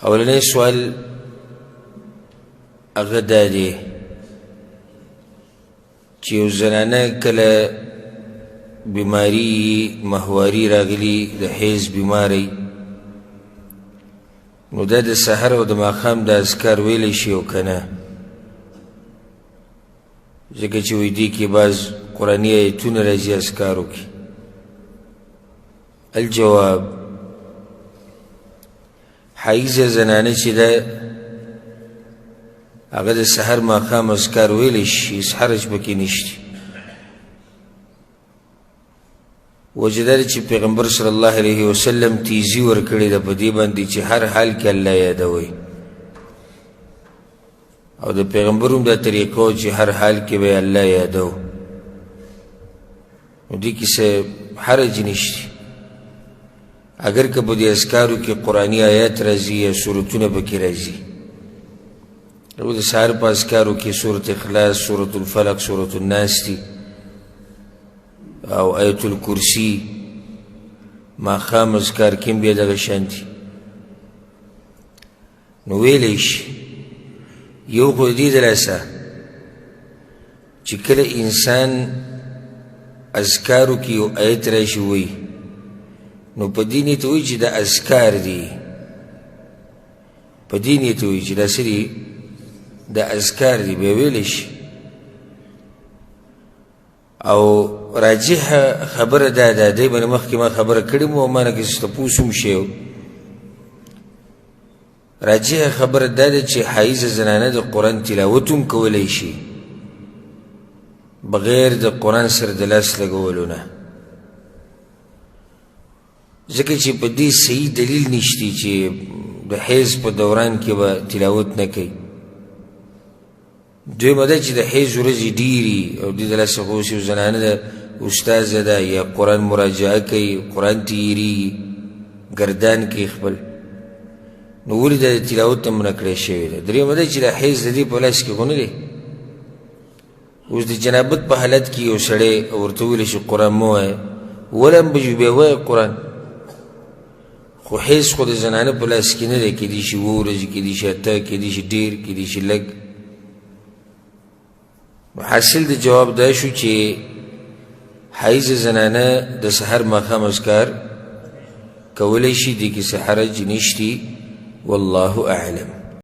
اولنی سوال هغه دا دی چې یو زنانه کله بیماری ماهواري راغلي د حیض بیماری نو دا د سحر او د ماښام د اذکار ویلی شي او که نه ځکه چې وایي دې کې بعض قرآني ایتونه راځي اذکارو کې الجواب حیضه زنانه چې ده هغه د سحر ماښام اذکار ویلی شي هېڅ حرج پکې نشته وجه دا ده چې پیغمبر صلی الله علیه وسلم تیزي ورکړې ده په دې باندې چې هر حال کې الله یادوئ او د پیغمبر هم دا طریقه و چې هر حال کې به الله یادو نو دې کې څه حرج نشته اگر که په دې اذکارو کې قرآني آیات راځي یا سورتونه پکې راځي او د سحر په اذکارو کې سورت اخلاص سورت الفلق سورت الناس دي او آیت الکرسی ماښام اذکار کې هم بیا دغه شان دي نو ویلی شي یو خو دې دلاسه چې کله انسان اذکارو کې یو آیت راشي وایي نو په دې نیت وایي چې دا اذکار دي په دې نیت وایي چې دا څه دي دا اذکار دي بیا ویلی شي او راجحه خبره دا ده دی باندې مخکې ما خبره کړې مو او ما نه کې تپوس هم شی راجحه خبره دا ده چې حایضه زنانه د قرآن تلاوت هم کولی شي بغیر د قرآن سره د لاس لګولو نه ځکه چې په دې صحیح دلیل نشتی چې د حیض په دوران کې به تلاوت نه کوي دویمه ده چې د حیض ورځې ډېري او دې د لاسه خو یو زنانه ده استاذه ده یا قرآن مراجعه کوي قرآن تیریږي ګردان کوي خپل نو ولې د تلاوت نه منع کړی شوې ده درېیمه ده چې د حیض د دې په لاس کې خو نه دی اوس د جنابت په حالت کې یو سړی ورته ویلی شي قرآن مه وایه ولم به بیا وایه قرآن خو حیض خو د زنانه په لاس کې نه دی کیدای شي 7 ورځې کیدای شي 8 کیدای شي ډېر کیدای شي لږ حاصل د جواب دا شو چې حیض زنانه د سحر ماښام اذکار کولی شي دې کې څه حرج نشتی والله اعلم